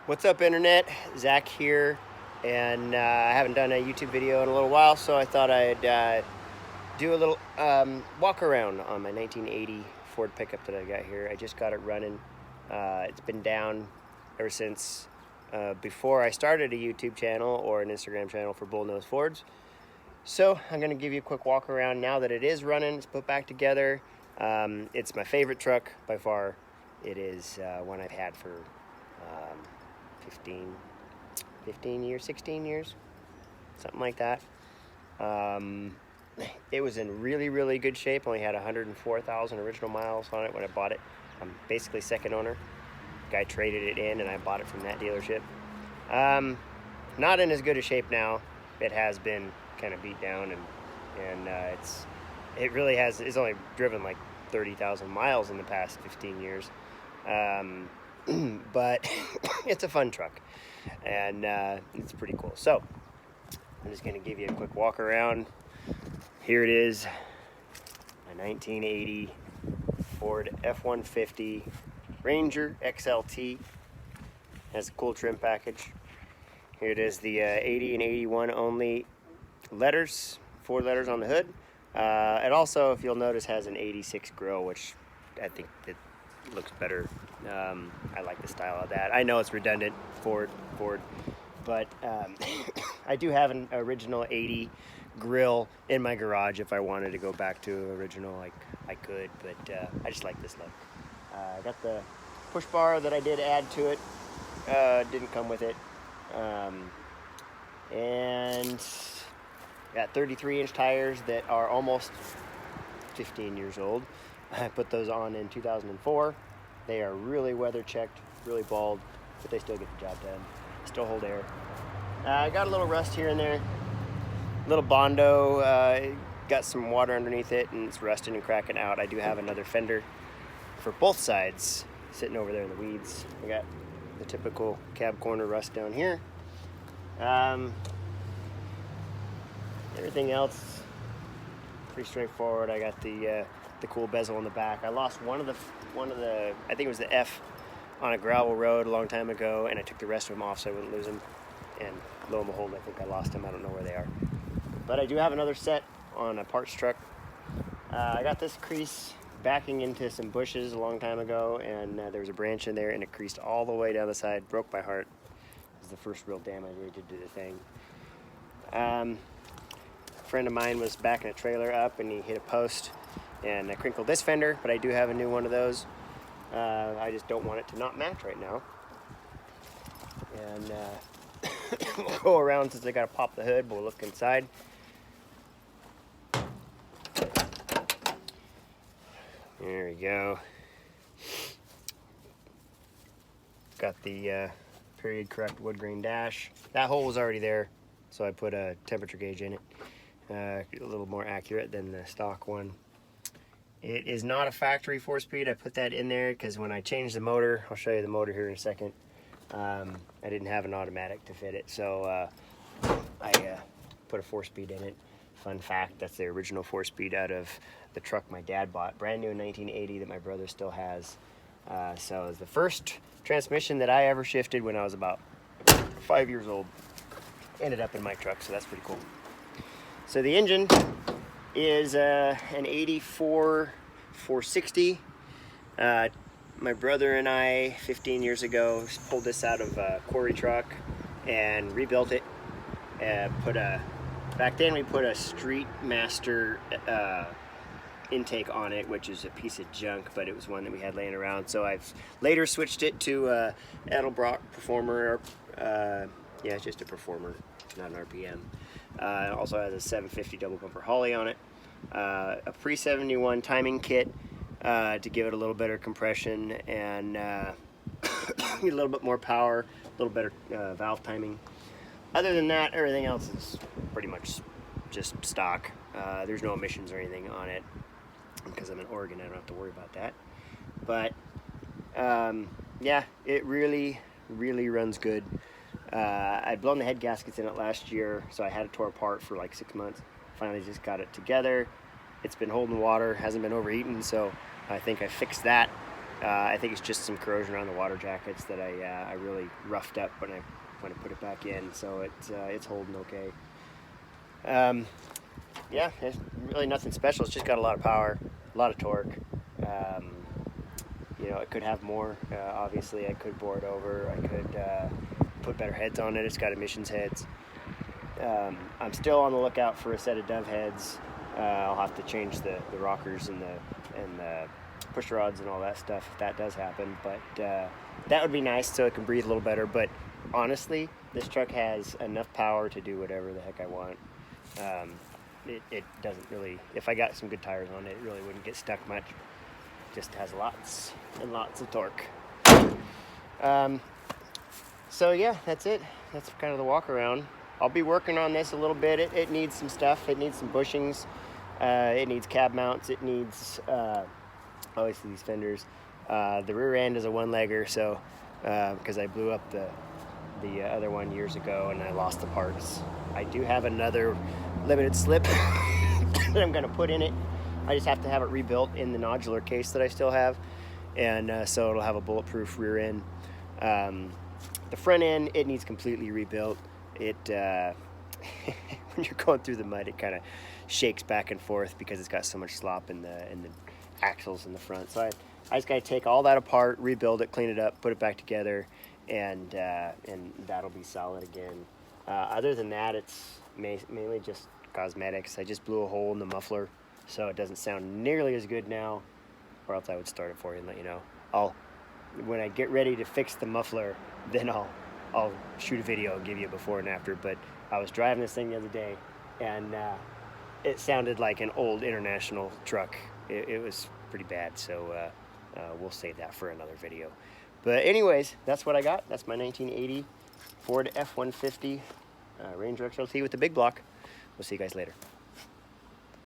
What's up, internet? Zach here, and I haven't done a YouTube video in a little while, so I thought I'd do a little walk around on my 1980 Ford pickup that I got here. I just got it running. It's been down ever since before I started a YouTube channel or an Instagram channel for Bullnose Fords. So I'm going to give you a quick walk around now that it is running. It's put back together. It's my favorite truck by far. It is one I've had for 15 years, 16 years, something like that. It was in really good shape. Only had 104,000 original miles on it when I bought it. I'm basically second owner. Guy traded it in and I bought it from that dealership. Not in as good a shape now. It has been kind of beat down, and it's only driven like 30,000 miles in the past 15 years. But it's a fun truck, and it's pretty cool. So I'm just going to give you a quick walk around. Here it is, a 1980 Ford F150 Ranger XLT. Has a cool trim package. Here it is, the 80 and 81 only letters, 4 letters on the hood. It also, if you'll notice, has an 86 grille, which I think it looks better. I like the style of that. I know it's redundant, Ford, but I do have an original 80 grille in my garage. If I wanted to go back to original, I could, but I just like this look. I got the push bar that I did add to it. Didn't come with it. And got 33-inch tires that are almost 15 years old. I put those on in 2004. They are really weather checked, really bald, but they still get the job done. Still hold air. I got a little rust here and there. Little Bondo, got some water underneath it and it's rusting and cracking out. I do have another fender for both sides sitting over there in the weeds. I got the typical cab corner rust down here. Everything else pretty straightforward. I got the cool bezel in the back. I lost one of the I think it was the F on a gravel road a long time ago, and I took the rest of them off so I wouldn't lose them. And lo and behold, I think I lost them. I don't know where they are, but I do have another set on a parts truck. I got this crease backing into some bushes a long time ago, and there was a branch in there, and it creased all the way down the side. Broke my heart. It was the first real damage I did to the thing. A friend of mine was backing a trailer up, and he hit a post, and I crinkled this fender, but I do have a new one of those. I just don't want it to not match right now. And we'll go around since I got to pop the hood. We'll look inside. There we go. Got the period correct wood grain dash. That hole was already there, so I put a temperature gauge in it. A little more accurate than the stock one. It is not a factory 4-speed. I put that in there because when I changed the motor, I'll show you the motor here in a second, I didn't have an automatic to fit it, so I put a 4-speed in it. Fun fact, that's the original 4-speed out of the truck my dad bought, brand new in 1980, that my brother still has. So it was the first transmission that I ever shifted when I was about 5 years old. Ended up in my truck, so that's pretty cool. So the engine is an 84 460. My brother and I, 15 years ago, pulled this out of a quarry truck and rebuilt it. Back then we put a Street Master intake on it, which is a piece of junk, but it was one that we had laying around. So I've later switched it to Edelbrock Performer. Yeah, it's just a Performer, not an RPM. It also has a 750 double bumper Holly on it. A pre-71 timing kit to give it a little better compression and get a little bit more power, a little better valve timing. Other than that, everything else is pretty much just stock. There's no emissions or anything on it because I'm in Oregon. I don't have to worry about that. But yeah, it really runs good. I'd blown the head gaskets in it last year, so I had it tore apart for like 6 months. Finally just got it together. It's been holding water, hasn't been overheating, so I think I fixed that. I think it's just some corrosion around the water jackets that I really roughed up when I put it back in, so it's holding okay. Yeah, it's really nothing special. It's just got a lot of power, a lot of torque. You know, it could have more. Obviously, I could bore it over. I could put better heads on it. It's got emissions heads. I'm still on the lookout for a set of dove heads. I'll have to change the rockers and the push rods and all that stuff if that does happen. But that would be nice so it can breathe a little better. But honestly, this truck has enough power to do whatever the heck I want. It doesn't really, if I got some good tires on it, it really wouldn't get stuck much. Just has lots and lots of torque. So yeah, that's it. That's kind of the walk around. I'll be working on this a little bit. It needs some stuff. It needs some bushings. It needs cab mounts. It needs obviously these fenders. The rear end is a one-legger, so because I blew up the other one years ago and I lost the parts. I do have another limited slip that I'm going to put in it. I just have to have it rebuilt in the nodular case that I still have, and so it'll have a bulletproof rear end. The front end, it needs completely rebuilt. It when you're going through the mud, it kind of shakes back and forth because it's got so much slop in the axles in the front. So I just got to take all that apart, rebuild it, clean it up, put it back together, and that'll be solid again. Other than that, it's mainly just cosmetics. I just blew a hole in the muffler, so it doesn't sound nearly as good now, or else I would start it for you and let you know. When I get ready to fix the muffler, then I'll shoot a video and give you a before and after. But I was driving this thing the other day, and it sounded like an old International truck. It was pretty bad, so we'll save that for another video. But anyways, that's what I got. That's my 1980 Ford F-150 Ranger XLT with the big block. We'll see you guys later.